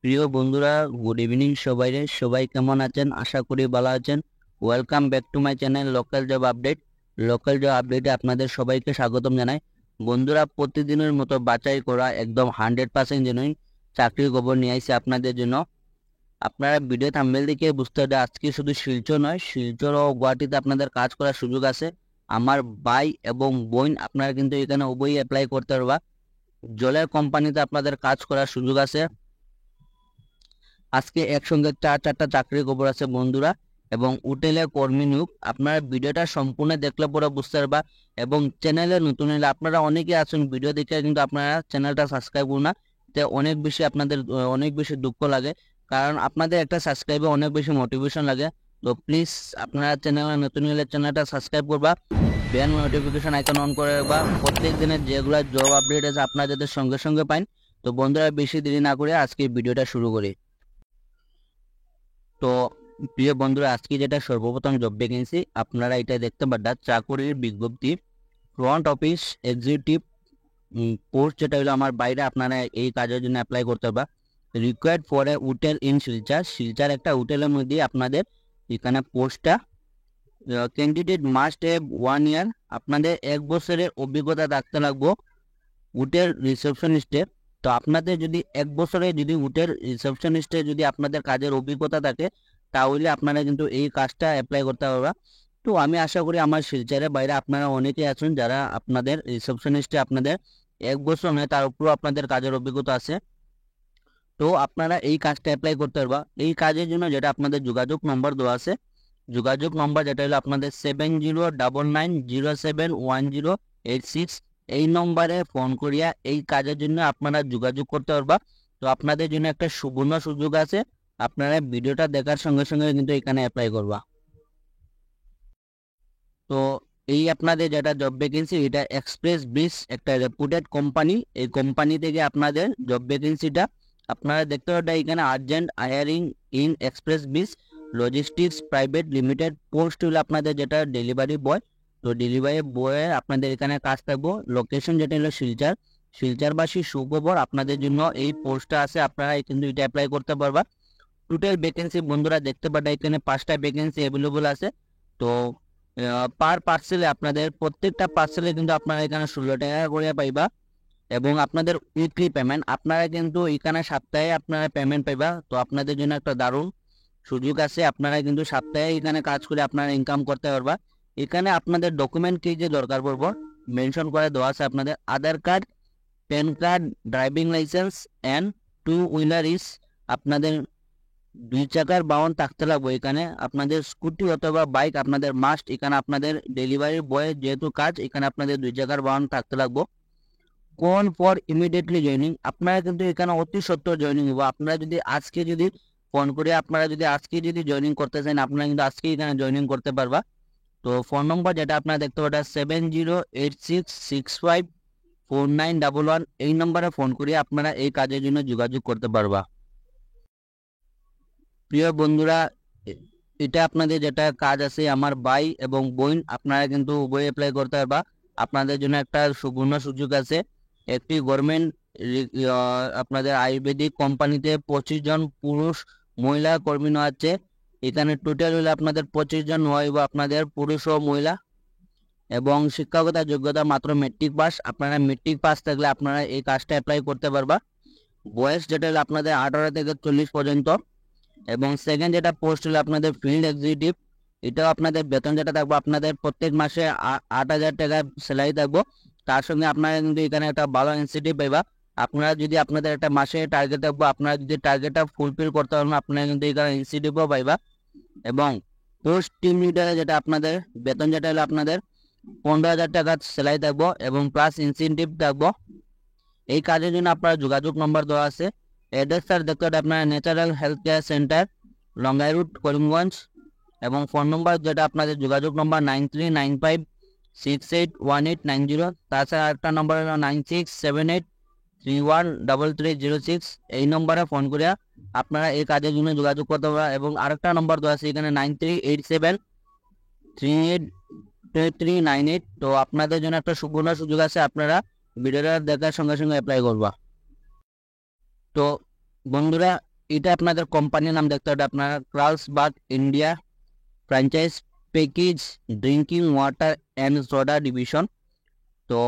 প্রিয় বন্ধুরা, good evening সবাই কেমন আছেন? আশা করি ভালো আছেন। Welcome back to my channel local job update. Local job আপডেটে আপনাদের সবাইকে স্বাগতম জানাই। বন্ধুরা, প্রতিদিনের মতো বাছাই করা একদম 100% জেনুইন চাকরির খবর নিয়ে আসছি আপনাদের জন্য। আপনারা ভিডিও থাম্বনেল দেখে বুঝতে হবে আজকে শুধু শিলচর নয়, শিলচর ও গুয়াহাটিতে আপনাদের কাজ করার সুযোগ আছে। আমার ভাই এবং বোন আপনারা কিন্তু এখানে উভয়ই অ্যাপ্লাই করতে পারবা। জলের কোম্পানিতে আপনাদের কাজ করার সুযোগ আছে। আজকে একসঙ্গে চারটা চাকরির খবর আছে বন্ধুরা, এবং হোটেলের কর্মী নিয়োগ। আপনারা ভিডিওটা সম্পূর্ণ দেখলে পরে বুঝতে পারবা। এবং চ্যানেলে নতুন হলে আপনারা অনেকে আছেন ভিডিও দেখে কিন্তু আপনারা চ্যানেলটা সাবস্ক্রাইব করুন না। অনেক বেশি আপনাদের অনেক বেশি দুঃখ লাগে, কারণ আপনাদের একটা সাবস্ক্রাইবে অনেক বেশি মোটিভেশন লাগে। তো প্লিজ আপনারা চ্যানেলে নতুন হলে চ্যানেলটা সাবস্ক্রাইব করবা, বেল নোটিফিকেশন আইকন অন করে রাখবা। প্রত্যেক দিনের যেগুলো জব আপডেট আছে আপনারা যাতে সঙ্গে সঙ্গে পান। তো বন্ধুরা, বেশি দেরি না করে আজকে ভিডিওটা শুরু করি। তো প্রিয় বন্ধুরা, আজকে যেটা সর্বপ্রথম জব ভ্যাকেন্সি আপনারা এটা দেখতে পাচ্ছেন, চাকরির বিজ্ঞপ্তি ফ্রন্ট অফিস এক্সিকিউটিভ পোস্ট, যেটা হলো আমার বাইরে আপনারা এই কাজের জন্য অ্যাপ্লাই করতে পারবা। Required for a hotel in Silchar একটা হোটেলের মধ্যে আপনাদের এখানে পোস্টটা। ক্যান্ডিডেট মাস্ট হ্যাভ 1 ইয়ার, আপনাদের 1 বছরের অভিজ্ঞতা থাকতে লাগবো হোটেল রিসেপশনিস্টে। তো আপনাদের যদি 1 বছরে যদি হোটেল রিসেপশনিস্টে যদি আপনাদের কাজের অভিজ্ঞতা থাকে, তাহলে আপনারা কিন্তু এই কাজটা অ্যাপ্লাই করতে পারবা। তো আমি আশা করি আমার শিলচরের বাইরে আপনারা অনেকেই আছেন যারা আপনাদের রিসেপশনিস্টে আপনাদের 1 বছর নয় তার উপরও আপনাদের কাজের অভিজ্ঞতা আছে। তো আপনারা এই কাজটা অ্যাপ্লাই করতে পারবা। এই কাজের জন্য যেটা আপনাদের যোগাযোগ নম্বর দেওয়া আছে, যোগাযোগ নম্বর যেটা হলো আপনাদের 7099071086, এই নম্বরে ফোন করিয়া এই কাজের জন্য আপনারা যোগাযোগ করতে পারবা। তো আপনাদের জন্য একটা সুবর্ণ সুযোগ আছে, আপনারা ভিডিওটা দেখার সঙ্গে সঙ্গে কিন্তু এখানে অ্যাপ্লাই করবা। তো এই আপনাদের যেটা জব ভ্যাকেন্সি, এটা এক্সপ্রেস ব্রিজ একটা রেপুটেড কোম্পানি। এই কোম্পানি থেকে আপনাদের জব ভ্যাকেন্সিটা আপনারা দেখতে পাবেন এখানে urgent hiring in express bridge logistics private limited. Post হলো আপনাদের যেটা ডেলিভারি বয়। তো ডেলিভারি বয়ে আপনাদের এখানে কাজ থাকবো। লোকেশন যেটা হলো শিলচর। শিলচরবাসী সুখবর, আপনাদের জন্য এই পোস্টটা আছে, আপনারা কিন্তু এটা অ্যাপ্লাই করতে পারবা। টোটাল ভ্যাকেন্সি বন্ধুরা দেখতে পাবেন এখানে 5টা ভ্যাকেন্সি অ্যাভেলেবল আছে। তো পার পার্সেলে আপনাদের প্রত্যেকটা পার্সেলে কিন্তু আপনারা এখানে 16 টাকা করে পাইবা। এবং আপনাদের উইকলি পেমেন্ট, আপনারা কিন্তু এখানে সপ্তাহে আপনারা পেমেন্ট পাইবা। তো আপনাদের জন্য একটা দারুণ সুযোগ আছে, আপনারা কিন্তু সপ্তাহে এখানে কাজ করে আপনারা ইনকাম করতে পারবা। এখানে আপনাদের ডকুমেন্ট কি যে দরকার পড়বো মেনশন করে দেওয়া আছে, আপনাদের Aadhaar card, PAN card, driving licence and 2 wheeler ইস, আপনাদের 2 চাকার বাহন থাকতে লাগবে। এখানে আপনাদের স্কুটি অথবা বাইক আপনাদের মাস্ট। এখানে আপনাদের ডেলিভারি বয় যেহেতু কাজ, এখানে আপনাদের 2 চাকার বাহন থাকতে লাগবে। কোন ফর ইমিডিয়েটলি জয়নিং, আপনারা কিন্তু এখানে অতি সত্বর জয়নিং হবো। আপনারা যদি আজকে যদি ফোন করে আপনারা যদি আজকে যদি জয়নিং করতে চান, আপনারা কিন্তু আজকে এখানে জয়নিং করতে পারবা। তো ফোন নম্বর যেটা আপনারা দেখতে পাবেন 7086654911, এই নম্বরে ফোন করে আপনারা এই কাজের জন্য যোগাযোগ করতে পারবা। প্রিয় বন্ধুরা, এটা আপনাদের যেটা কাজ আছে আমার ভাই এবং বোন আপনারা কিন্তু উভয় অ্যাপ্লাই করতে পারবা। আপনাদের জন্য একটা সুবর্ণ সুযোগ আছে। একটি গভর্নমেন্ট আপনাদের আয়ুর্বেদিক কোম্পানিতে 25 জন পুরুষ মহিলা কর্মী নেওয়া আছে। এখানে টোটাল হলে আপনাদের 25 জন হইব আপনাদের পুরুষ ও মহিলা। এবং শিক্ষাগত যোগ্যতা মাত্র মেট্রিক পাস। আপনারা মেট্রিক পাস থাকলে আপনারা এই কাজটা অ্যাপ্লাই করতে পারবা। বয়স যেটা হলো আপনাদের 18 থেকে 40 পর্যন্ত। এবং সেকেন্ড যেটা পোস্ট হলো আপনাদের ফিল্ড এক্সিকিউটিভ, এটাও আপনাদের বেতন যেটা থাকবো আপনাদের প্রত্যেক মাসে 8,000 টাকা স্যালারি থাকবো। তার সঙ্গে আপনারা কিন্তু এখানে একটা ভালো ইনসেন্টিভ পাইবা। আপনারা যদি আপনাদের একটা মাসে টার্গেট থাকবো, আপনারা যদি টার্গেটটা ফুলফিল করতে পারবেন আপনারা কিন্তু এখানে ইনসেন্টিভও পাইবা। এবং পোস্ট টিম লিডারে যেটা আপনাদের বেতন যেটা হলো আপনাদের 15,000 টাকা স্যালারি থাকবো এবং প্লাস ইনসেন্টিভ থাকবো। এই কাজের জন্য আপনার যোগাযোগ নম্বর দেওয়া আছে। অ্যাড্রেস স্যার দেখতে হবে আপনার natural health care centre, Longai route, Karimganj. এবং ফোন নম্বর যেটা আপনাদের যোগাযোগ নম্বর 9395681890। তাছাড়া একটা নম্বর হলো 9678313306। এই নম্বরে ফোন করে আপনারা এই কাজের জন্য যোগাযোগ করতে পারবেন। এবং আরেকটা নম্বর দেওয়া আছে এখানে 9387383398। তো আপনাদের জন্য একটা সুবর্ণ সুযোগ আছে, আপনারা ভিডিওটা দেখার সঙ্গে সঙ্গে অ্যাপ্লাই করবা। তো বন্ধুরা, এটা আপনাদের কোম্পানির নাম দেখতে হবে আপনারা Carlsberg India franchise package drinking water and soda division. তো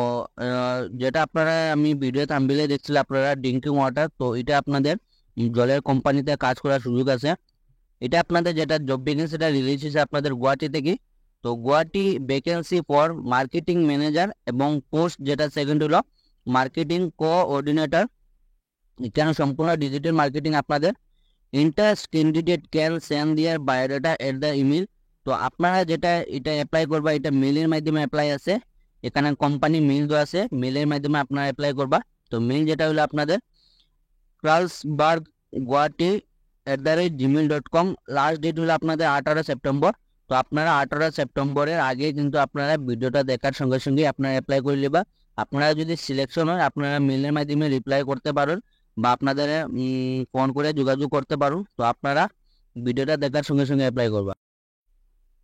যেটা আপনারা আমি ভিডিও থাম্বনেইলে দেখছিলাম আপনারা ড্রিঙ্কিং ওয়াটার, তো এটা আপনাদের জলের কোম্পানিতে কাজ করার সুযোগ আছে। এটা আপনাদের যেটা জব ভ্যাকেন্সিটা রিলিজ হয়েছে আপনাদের গুয়াহাটি থেকে। তো Guwahati vacancy for marketing manager এবং পোস্ট যেটা সেকেন্ড হলো মার্কেটিং কোঅর্ডিনেটর। এখানে সম্পূর্ণ ডিজিটাল মার্কেটিং আপনাদের। ইন্টারেস্ট ক্যান্ডিডেট ক্যান সেন্ড দিয়ার বায়োডাটা এট দ্য ইমেল। তো আপনারা যেটা এটা অ্যাপ্লাই করবা এটা মেলের মাধ্যমে অ্যাপ্লাই আছে, এখানে কোম্পানি মেল দেওয়া আছে, মেলের মাধ্যমে আপনারা অ্যাপ্লাই করবা। তো মেল যেটা হলো আপনাদের Carlsberg Guwahati @gmail.com। Last date হলো আপনাদের 18 সেপ্টেম্বর। তো আপনারা 18 সেপ্টেম্বরের আগে কিন্তু আপনারা ভিডিওটা দেখার সঙ্গে সঙ্গে আপনারা অ্যাপ্লাই করে নেবা। আপনারা যদি সিলেকশন হয় আপনারা মেলের মাধ্যমে রিপ্লাই করতে পারেন বা আপনাদের ফোন করে যোগাযোগ করতে পারুন। তো আপনারা ভিডিওটা দেখার সঙ্গে সঙ্গে অ্যাপ্লাই করবা।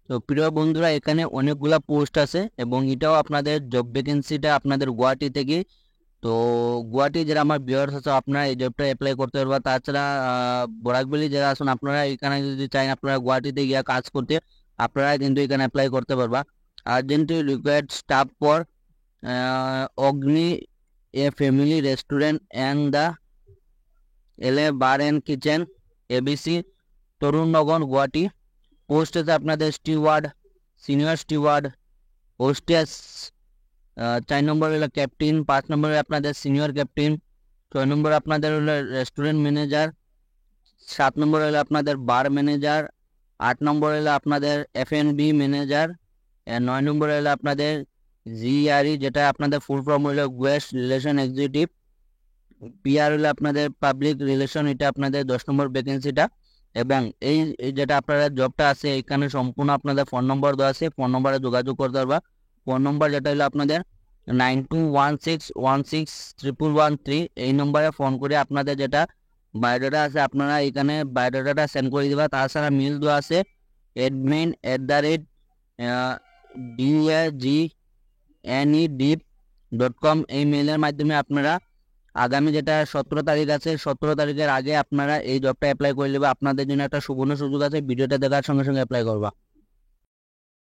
তো প্রিয় বন্ধুরা এখানে অনেকগুলা পোস্ট আছে এবং এটাও আপনাদের জব ভ্যাকেন্সিটা আপনাদের গুয়াহাটি থেকে। তো গুয়াহাটি যারা আমার ভিউয়ার্স আছে আপনারা এই জবটা অ্যাপ্লাই করতে পারবা। তাছাড়া বরাকবেলি যারা আছেন আপনারা এখানে যদি চান আপনারা গুয়াহাটিতে গিয়ে কাজ করতে আপনারা কিন্তু এখানে অ্যাপ্লাই করতে পারবা। Urgently required staff for Agni a family restaurant and the LA bar and kitchen ABC Tarun Nagar Guwahati. Post আছে আপনাদের স্টিওয়ার্ড, সিনিয়র স্টিওয়ার্ড, হোস্টেস, 4 নম্বর হলো ক্যাপ্টেন, 5 নম্বরে আপনাদের সিনিয়র ক্যাপ্টেন, 6 নম্বর আপনাদের হলো রেস্টুরেন্ট ম্যানেজার, 7 নম্বর হলো আপনাদের বার ম্যানেজার, 8 নম্বর হলো আপনাদের F&B ম্যানেজার, 9 নম্বর হলো আপনাদের GRE যেটা আপনাদের ফুল ফর্ম হলো গেস্ট রিলেশন এক্সিকিউটিভ, PR হলো আপনাদের পাবলিক রিলেশন, এটা আপনাদের 10 নম্বর ভ্যাকেন্সিটা। এবং এই যেটা আপনারা জবটা আছে এখানে সম্পূর্ণ আপনাদের ফোন নম্বর দেওয়া আছে, ফোন নম্বরে যোগাযোগ করতে পারবা। ফোন নম্বর যেটা হলো আপনাদের 9216161113, এই নম্বরে ফোন করে আপনাদের যেটা বায়োডাটা আছে আপনারা এখানে বায়োডাটাটা সেন্ড করে দিবা। তাছাড়া মেল দেওয়া আছে admin@DAGNEDIP.com, এই মেলের মাধ্যমে আপনারা আগামী যেটা 17 তারিখ আছে 17 তারিখের আগে আপনারা এই জবটা অ্যাপ্লাই করে নেবে। আপনাদের জন্য একটা সুবর্ণ সুযোগ আছে, ভিডিওটা দেখার সঙ্গে সঙ্গে অ্যাপ্লাই করবা।